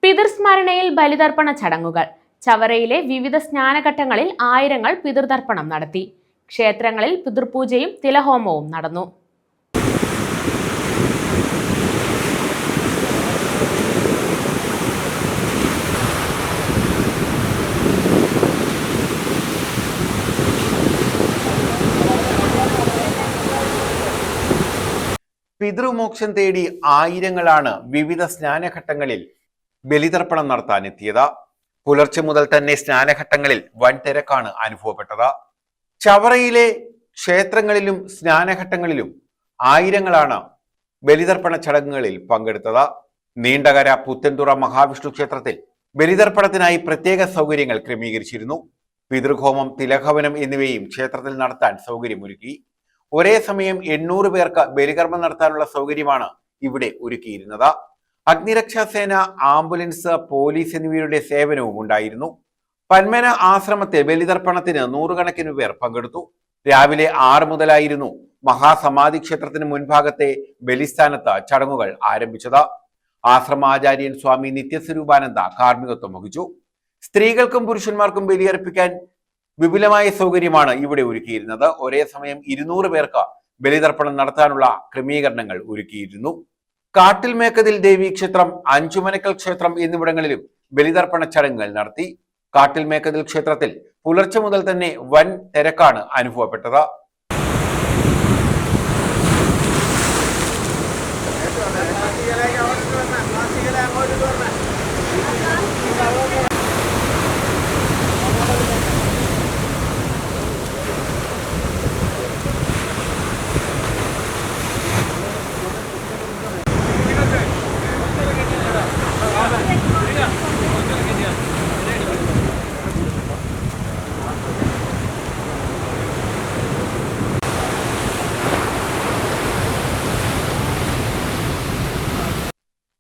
പിതൃസ്മരണയിൽ ബലിതർപ്പണ ചടങ്ങുകൾ. ചവറയിലെ വിവിധ സ്നാനഘട്ടങ്ങളിൽ ആയിരങ്ങൾ പിതൃതർപ്പണം നടത്തി. ക്ഷേത്രങ്ങളിൽ പിതൃപൂജയും തിലഹോമവും നടന്നു. പിതൃമോക്ഷം തേടി ആയിരങ്ങളാണ് വിവിധ സ്നാനഘട്ടങ്ങളിൽ ബലിതർപ്പണം നടത്താനെത്തിയത്. പുലർച്ചെ മുതൽ തന്നെ സ്നാനഘട്ടങ്ങളിൽ വൻ തിരക്കാണ് അനുഭവപ്പെട്ടത്. ചവറയിലെ ക്ഷേത്രങ്ങളിലും സ്നാനഘട്ടങ്ങളിലും ആയിരങ്ങളാണ് ബലിതർപ്പണ ചടങ്ങുകളിൽ പങ്കെടുത്തത്. നീണ്ടകര പുത്തൻതുറ മഹാവിഷ്ണു ക്ഷേത്രത്തിൽ ബലിതർപ്പണത്തിനായി പ്രത്യേക സൗകര്യങ്ങൾ ക്രമീകരിച്ചിരുന്നു. പിതൃഹോമം, തിലഹവനം എന്നിവയും ക്ഷേത്രത്തിൽ നടത്താൻ സൗകര്യമൊരുക്കി. ഒരേ സമയം 800 പേർക്ക് ബലികർമ്മം നടത്താനുള്ള സൗകര്യമാണ് ഇവിടെ ഒരുക്കിയിരുന്നത്. അഗ്നിരക്ഷാസേന, ആംബുലൻസ്, പോലീസ് എന്നിവയുടെ സേവനവും ഉണ്ടായിരുന്നു. പന്മന ആശ്രമത്തെ ബലിതർപ്പണത്തിന് 100 കണക്കിന് പേർ പങ്കെടുത്തു. രാവിലെ 6 മുതലായിരുന്നു മഹാസമാധി ക്ഷേത്രത്തിന് മുൻഭാഗത്തെ ബലിസ്ഥാനത്ത് ചടങ്ങുകൾ ആരംഭിച്ചത്. ആശ്രമാചാര്യൻ സ്വാമി നിത്യസ്വരൂപാനന്ദ കാർമ്മികത്വം വഹിച്ചു. സ്ത്രീകൾക്കും പുരുഷന്മാർക്കും ബലിയർപ്പിക്കാൻ വിപുലമായ സൗകര്യമാണ് ഇവിടെ ഒരുക്കിയിരുന്നത്. ഒരേ സമയം 200 പേർക്ക് ബലിതർപ്പണം നടത്താനുള്ള ക്രമീകരണങ്ങൾ ഒരുക്കിയിരുന്നു. കാട്ടിൽമേക്കതിൽ ദേവീക്ഷേത്രം, അഞ്ചുമനക്കൽ ക്ഷേത്രം എന്നിവിടങ്ങളിലും ബലിതർപ്പണ ചടങ്ങുകൾ നടത്തി. കാട്ടിൽമേക്കതിൽ ക്ഷേത്രത്തിൽ പുലർച്ചെ മുതൽ തന്നെ വൻ തിരക്കാണ് അനുഭവപ്പെട്ടത്.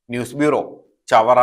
News bureau, Chavara.